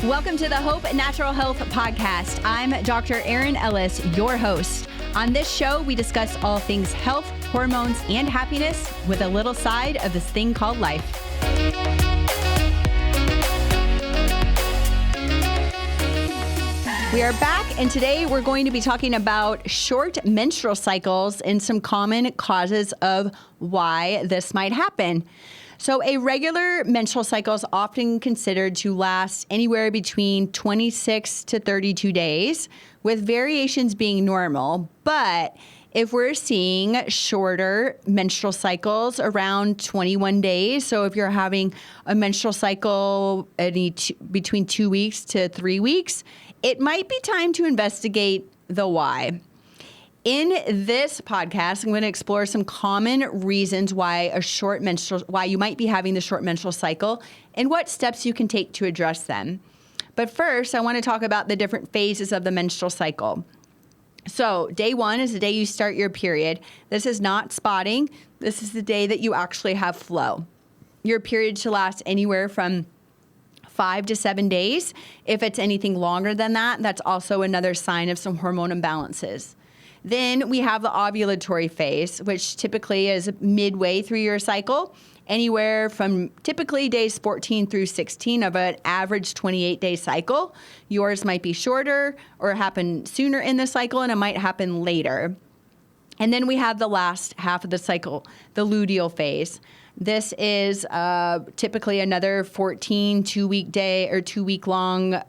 Welcome to the Hope Natural Health Podcast. I'm Dr. Erin Ellis, your host. On this show, we discuss all things health, hormones, and happiness with a little side of this thing called life. We are back, and today we're going to be talking about short menstrual cycles and some common causes of why this might happen. So a regular menstrual cycle is often considered to last anywhere between 26 to 32 days, with variations being normal. But if we're seeing shorter menstrual cycles around 21 days, so if you're having a menstrual cycle between 2 weeks to 3 weeks, it might be time to investigate the why. In this podcast, I'm going to explore some common reasons why you might be having the short menstrual cycle and what steps you can take to address them. But first, I want to talk about the different phases of the menstrual cycle. So day one is the day you start your period. This is not spotting. This is the day that you actually have flow. Your period should last anywhere from 5 to 7 days. If it's anything longer than that, that's also another sign of some hormone imbalances. Then we have the ovulatory phase, which typically is midway through your cycle, anywhere from typically days 14 through 16 of an average 28-day cycle. Yours might be shorter or happen sooner in the cycle, and it might happen later. And then we have the last half of the cycle, the luteal phase. This is typically another 14 2-week-long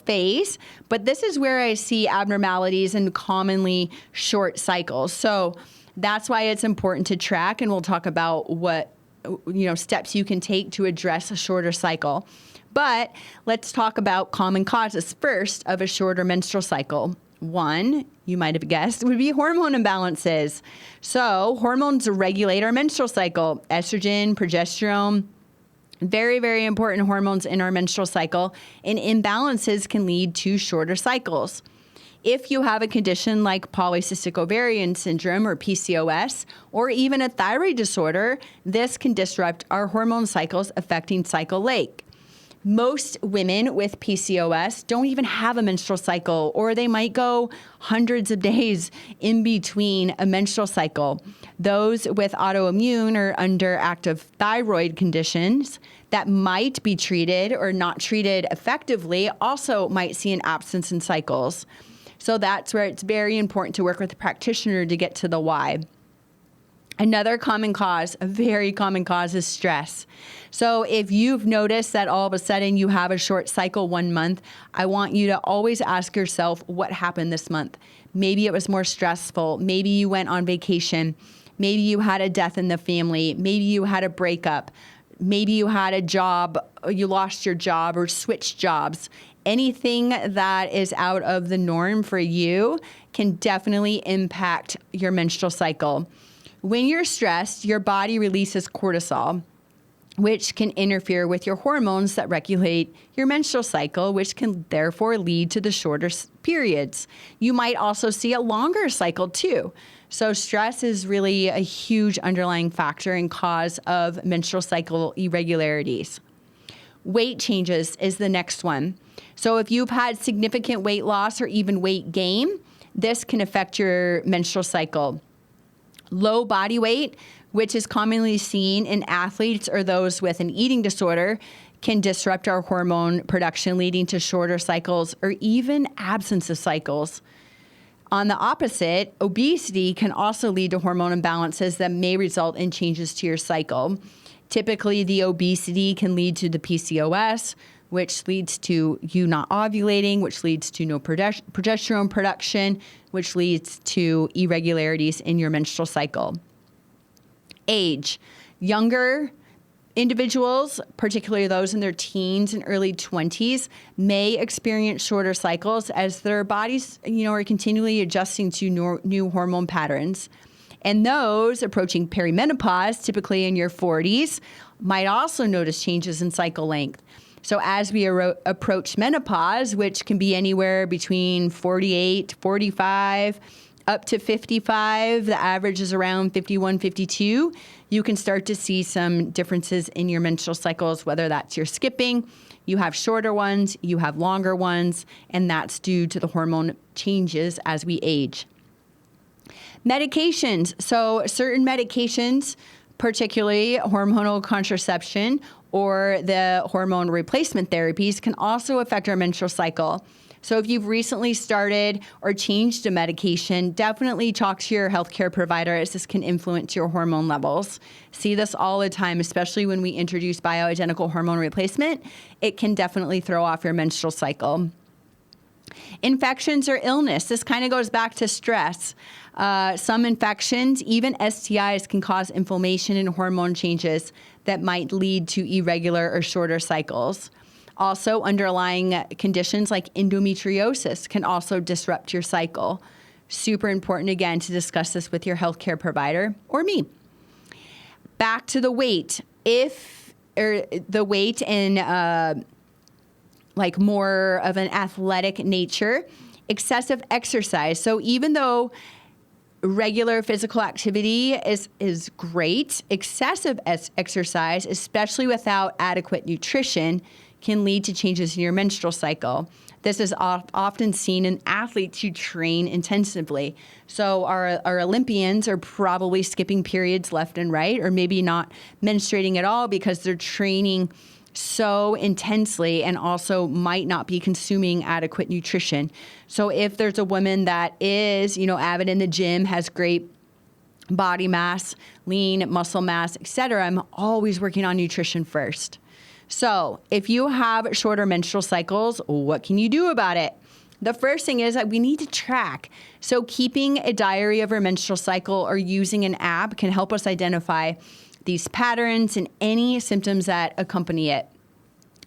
phase, but this is where I see abnormalities and commonly short cycles. So that's why it's important to track, and we'll talk about what steps you can take to address a shorter cycle. But let's talk about common causes first of a shorter menstrual cycle. One, you might have guessed, would be hormone imbalances. So hormones regulate our menstrual cycle. Estrogen, progesterone, very, very important hormones in our menstrual cycle, and imbalances can lead to shorter cycles. If you have a condition like polycystic ovarian syndrome or PCOS, or even a thyroid disorder, this can disrupt our hormone cycles, affecting cycle length. Most women with PCOS don't even have a menstrual cycle, or they might go hundreds of days in between a menstrual cycle. Those with autoimmune or underactive thyroid conditions that might be treated or not treated effectively also might see an absence in cycles. So that's where it's very important to work with a practitioner to get to the why. Another common cause, a very common cause, is stress. So if you've noticed that all of a sudden you have a short cycle 1 month, I want you to always ask yourself what happened this month. Maybe it was more stressful. Maybe you went on vacation. Maybe you had a death in the family. Maybe you had a breakup. Maybe you had a job, you lost your job or switched jobs. Anything that is out of the norm for you can definitely impact your menstrual cycle. When you're stressed, your body releases cortisol, which can interfere with your hormones that regulate your menstrual cycle, which can therefore lead to the shorter periods. You might also see a longer cycle too. So stress is really a huge underlying factor and cause of menstrual cycle irregularities. Weight changes is the next one. So if you've had significant weight loss or even weight gain, this can affect your menstrual cycle. Low body weight, which is commonly seen in athletes or those with an eating disorder, can disrupt our hormone production, leading to shorter cycles or even absence of cycles. On the opposite, obesity can also lead to hormone imbalances that may result in changes to your cycle. Typically, the obesity can lead to the PCOS, which leads to you not ovulating, which leads to no progesterone production, which leads to irregularities in your menstrual cycle. Age. Younger individuals, particularly those in their teens and early 20s, may experience shorter cycles as their bodies, are continually adjusting to new hormone patterns. And those approaching perimenopause, typically in your 40s, might also notice changes in cycle length. So as we approach menopause, which can be anywhere between 48, 45, up to 55, the average is around 51, 52, you can start to see some differences in your menstrual cycles, whether that's your skipping, You have shorter ones, you have longer ones, and that's due to the hormone changes as we age. Medications. So certain medications, particularly hormonal contraception or the hormone replacement therapies, can also affect our menstrual cycle. So if you've recently started or changed a medication, definitely talk to your healthcare provider, as this can influence your hormone levels. See this all the time, especially when we introduce bioidentical hormone replacement. It can definitely throw off your menstrual cycle. Infections or illness. This kind of goes back to stress. Some infections, even STIs, can cause inflammation and hormone changes that might lead to irregular or shorter cycles. Also, underlying conditions like endometriosis can also disrupt your cycle. Super important, again, to discuss this with your healthcare provider or me. Back to the weight. If the weight in like more of an athletic nature, excessive exercise. So even though regular physical activity is great, excessive exercise, especially without adequate nutrition, can lead to changes in your menstrual cycle. This is often seen in athletes who train intensively. So our Olympians are probably skipping periods left and right, or maybe not menstruating at all because they're training so intensely and also might not be consuming adequate nutrition. So if there's a woman that is, avid in the gym, has great body mass, lean muscle mass, etc., I'm always working on nutrition first. So if you have shorter menstrual cycles, what can you do about it? The first thing is that we need to track. So keeping a diary of our menstrual cycle or using an app can help us identify these patterns and any symptoms that accompany it.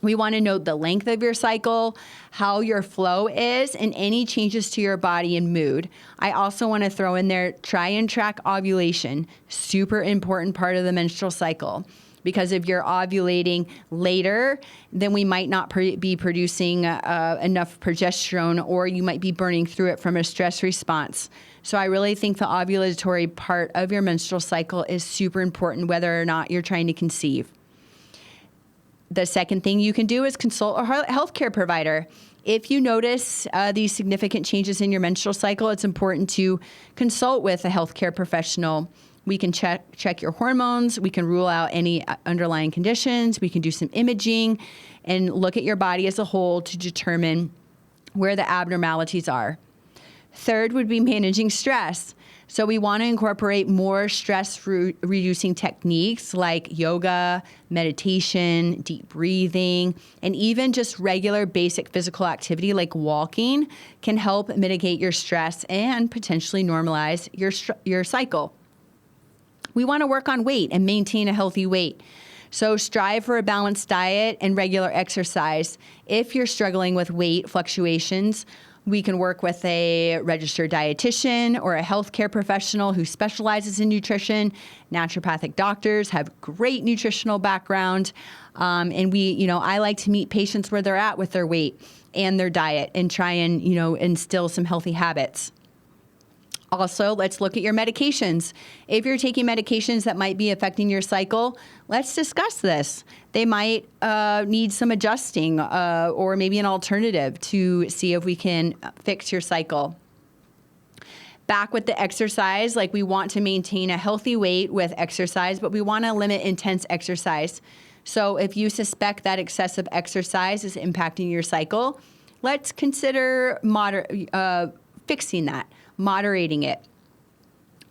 We want to note the length of your cycle, how your flow is, and any changes to your body and mood. I also want to throw in there, try and track ovulation. Super important part of the menstrual cycle. Because if you're ovulating later, then we might not be producing enough progesterone, or you might be burning through it from a stress response. So I really think the ovulatory part of your menstrual cycle is super important, whether or not you're trying to conceive. The second thing you can do is consult a healthcare provider. If you notice these significant changes in your menstrual cycle, it's important to consult with a healthcare professional. We can check your hormones. We can rule out any underlying conditions. We can do some imaging and look at your body as a whole to determine where the abnormalities are. Third would be managing stress. So we want to incorporate more stress-reducing techniques like yoga, meditation, deep breathing, and even just regular basic physical activity like walking can help mitigate your stress and potentially normalize your cycle. We want to work on weight and maintain a healthy weight. So strive for a balanced diet and regular exercise. If you're struggling with weight fluctuations, we can work with a registered dietitian or a healthcare professional who specializes in nutrition. Naturopathic doctors have great nutritional background. And I like to meet patients where they're at with their weight and their diet and try and, instill some healthy habits. Also, let's look at your medications. If you're taking medications that might be affecting your cycle, let's discuss this. They might need some adjusting or maybe an alternative to see if we can fix your cycle. Back with the exercise, like we want to maintain a healthy weight with exercise, but we want to limit intense exercise. So if you suspect that excessive exercise is impacting your cycle, let's consider fixing that. Moderating it.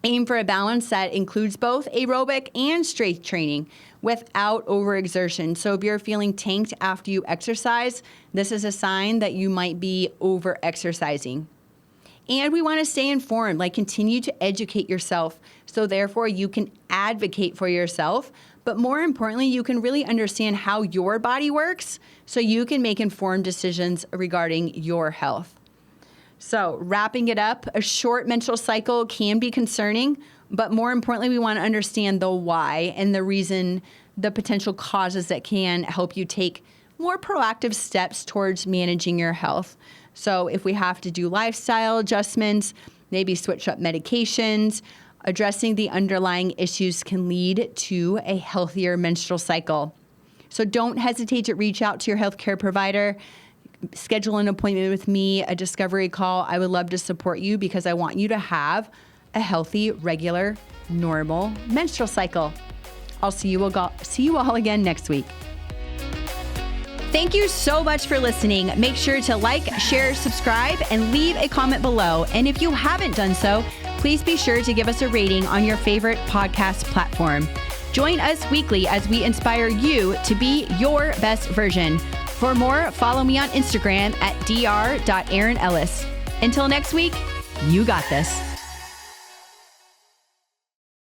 Aim for a balance that includes both aerobic and strength training without overexertion. So if you're feeling tanked after you exercise, this is a sign that you might be over-exercising. And we want to stay informed, continue to educate yourself. So therefore you can advocate for yourself, but more importantly, you can really understand how your body works so you can make informed decisions regarding your health. So wrapping it up, a short menstrual cycle can be concerning, but more importantly, we want to understand the why and the reason, the potential causes that can help you take more proactive steps towards managing your health. So if we have to do lifestyle adjustments, maybe switch up medications, addressing the underlying issues can lead to a healthier menstrual cycle. So don't hesitate to reach out to your healthcare provider. Schedule an appointment with me, a discovery call. I would love to support you because I want you to have a healthy, regular, normal menstrual cycle. I'll see you all again next week. Thank you so much for listening. Make sure to like, share, subscribe, and leave a comment below. And if you haven't done so, please be sure to give us a rating on your favorite podcast platform. Join us weekly as we inspire you to be your best version. For more, follow me on Instagram at dr.erinellis. Until next week, you got this.